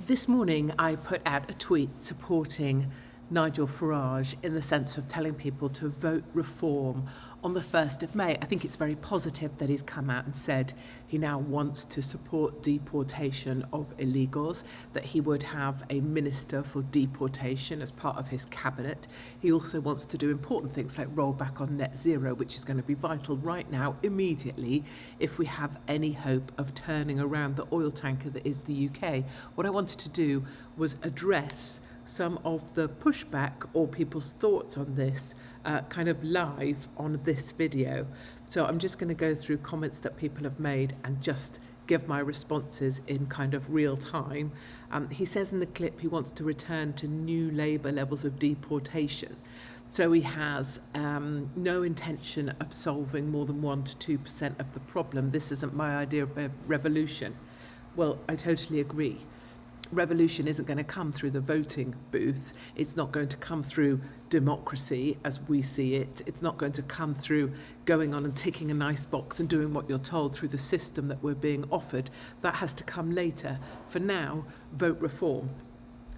This morning I put out a tweet supporting Nigel Farage in the sense of telling people to vote reform on the 1st of May. I think it's very positive that he's come out and said he now wants to support deportation of illegals, that he would have a minister for deportation as part of his cabinet. He also wants to do important things like roll back on net zero, which is going to be vital right now, immediately, if we have any hope of turning around the oil tanker that is the UK. What I wanted to do was address some of the pushback or people's thoughts on this kind of live on this video. So I'm just going to go through comments that people have made and just give my responses in kind of real time. He says in the clip he wants to return to new Labour levels of deportation. So he has no intention of solving more than 1 to 2% of the problem. This isn't my idea of a revolution. Well, I totally agree. Revolution isn't going to come through the voting booths. It's not going to come through democracy as we see it. It's not going to come through going on and ticking a nice box and doing what you're told through the system that we're being offered. That has to come later. For now, vote reform.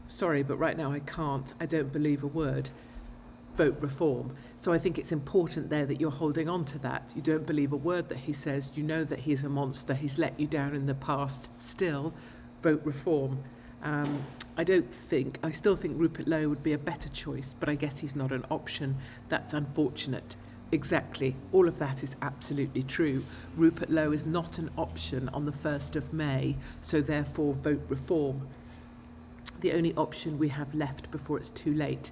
Sorry, but right now I can't. I don't believe a word. Vote reform. So I think it's important there that you're holding on to that. You don't believe a word that he says. You know that he's a monster. He's let you down in the past. Still, vote reform. I still think Rupert Lowe would be a better choice, but I guess he's not an option. That's unfortunate. Exactly. All of that is absolutely true. Rupert Lowe is not an option on the 1st of May, so therefore vote reform. The only option we have left before it's too late.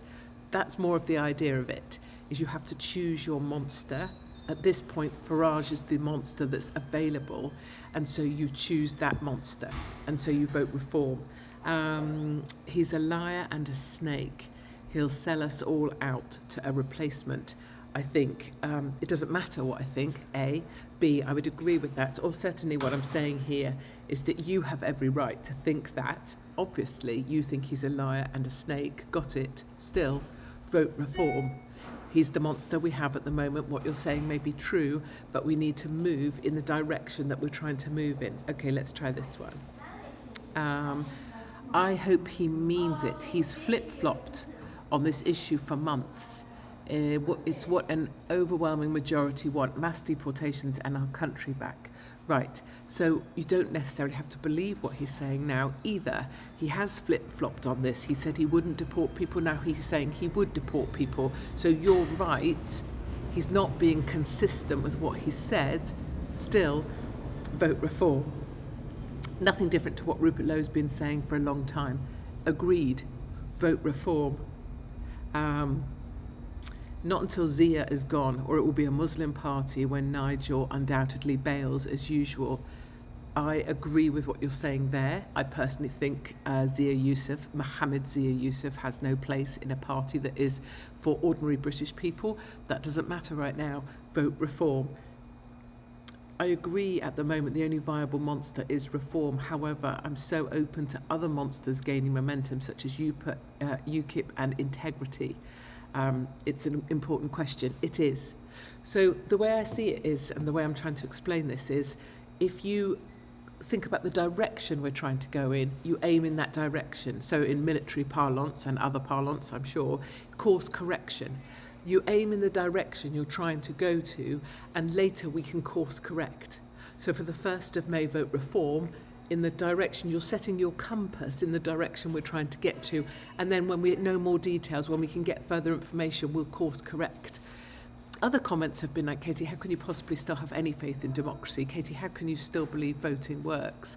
That's more of the idea of it, is you have to choose your monster. At this point, Farage is the monster that's available, and so you choose that monster, and so you vote reform. He's a liar and a snake. He'll sell us all out to a replacement. I think it doesn't matter what I think, A. B, I would agree with that. Or certainly what I'm saying here is that you have every right to think that. Obviously, you think he's a liar and a snake. Got it. Still, vote reform. He's the monster we have at the moment. What you're saying may be true, but we need to move in the direction that we're trying to move in. Okay, let's try this one. I hope he means it. He's flip-flopped on this issue for months. It's what an overwhelming majority want, mass deportations and our country back. Right, so you don't necessarily have to believe what he's saying now either. He has flip-flopped on this. He said he wouldn't deport people. Now he's saying he would deport people. So you're right. He's not being consistent with what he said. Still, vote reform. Nothing different to what Rupert Lowe's been saying for a long time. Agreed. Vote reform. Not until Zia is gone, or it will be a Muslim party when Nigel undoubtedly bails as usual. I agree with what you're saying there. I personally think Mohammed Zia Yusuf has no place in a party that is for ordinary British people. That doesn't matter right now. Vote reform. I agree at the moment the only viable monster is reform. However, I'm so open to other monsters gaining momentum, such as UKIP and integrity. It's an important question. It is. So the way I see it is, and the way I'm trying to explain this is, if you think about the direction we're trying to go in, you aim in that direction. So in military parlance and other parlance, I'm sure, course correction. You aim in the direction you're trying to go to, and later we can course correct. So for the 1st of May vote reform, in the direction you're setting your compass in the direction we're trying to get to, and then when we know more details, when we can get further information, we'll course correct. Other comments have been like, Katie, how can you possibly still have any faith in democracy? Katie, how can you still believe voting works?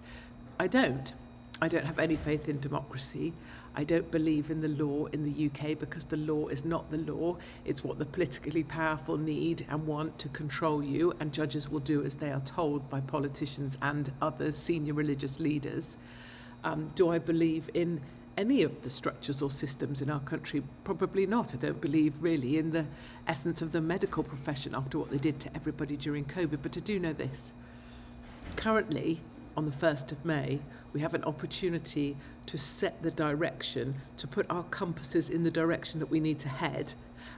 I don't have any faith in democracy. I don't believe in the law in the UK because the law is not the law. It's what the politically powerful need and want to control you, and judges will do as they are told by politicians and other senior religious leaders. Do I believe in any of the structures or systems in our country? Probably not. I don't believe really in the essence of the medical profession after what they did to everybody during COVID. But I do know this. Currently, on the 1st of May, we have an opportunity to set the direction, to put our compasses in the direction that we need to head,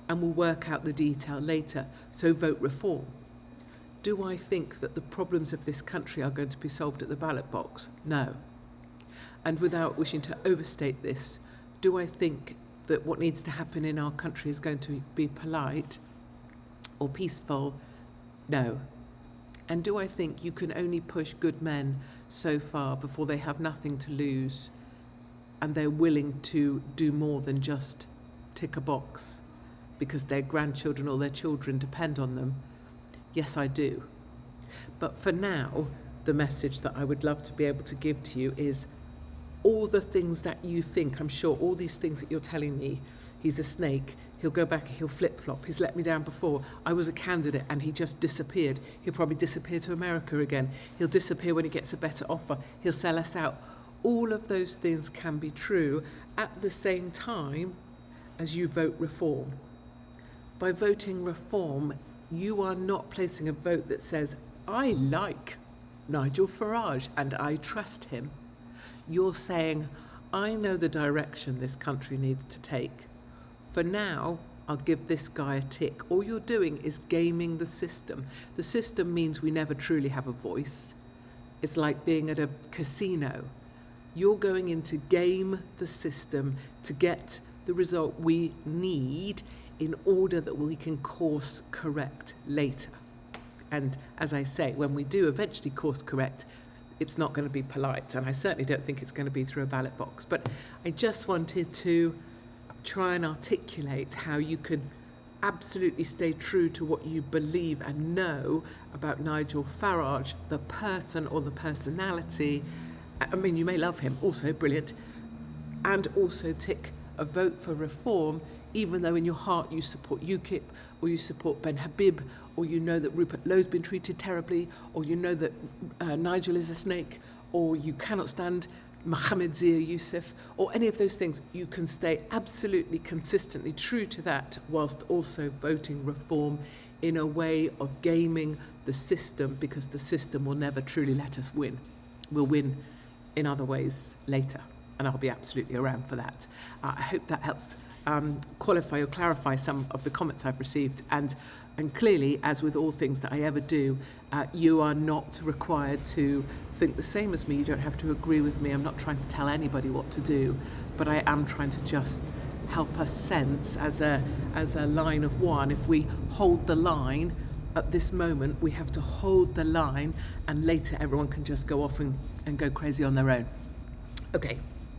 and we'll work out the detail later. So vote reform. Do I think that the problems of this country are going to be solved at the ballot box? No. And without wishing to overstate this, do I think that what needs to happen in our country is going to be polite or peaceful? No. And do I think you can only push good men so far before they have nothing to lose and they're willing to do more than just tick a box because their grandchildren or their children depend on them? Yes, I do. But for now, the message that I would love to be able to give to you is all the things that you think, I'm sure, all these things that you're telling me, he's a snake, he'll go back, he'll flip-flop, he's let me down before, I was a candidate and he just disappeared. He'll probably disappear to America again. He'll disappear when he gets a better offer. He'll sell us out. All of those things can be true at the same time as you vote reform. By voting reform, you are not placing a vote that says, I like Nigel Farage and I trust him. You're saying, I know the direction this country needs to take. For now, I'll give this guy a tick. All you're doing is gaming the system. The system means we never truly have a voice. It's like being at a casino. You're going in to game the system to get the result we need in order that we can course correct later. And as I say, when we do eventually course correct, it's not going to be polite, and I certainly don't think it's going to be through a ballot box. But I just wanted to try and articulate how you can absolutely stay true to what you believe and know about Nigel Farage, the person or the personality. I mean, you may love him, also brilliant, and also tick a vote for reform, even though in your heart you support UKIP, or you support Ben Habib, or you know that Rupert Lowe's been treated terribly, or you know that Nigel is a snake, or you cannot stand Mohammed Zia Youssef, or any of those things. You can stay absolutely consistently true to that whilst also voting reform in a way of gaming the system, because the system will never truly let us win. We'll win in other ways later, and I'll be absolutely around for that. I hope that helps qualify or clarify some of the comments I've received. And clearly, as with all things that I ever do, you are not required to think the same as me. You don't have to agree with me. I'm not trying to tell anybody what to do, but I am trying to just help us sense as a line of one. If we hold the line at this moment, we have to hold the line, and later everyone can just go off and go crazy on their own. Okay.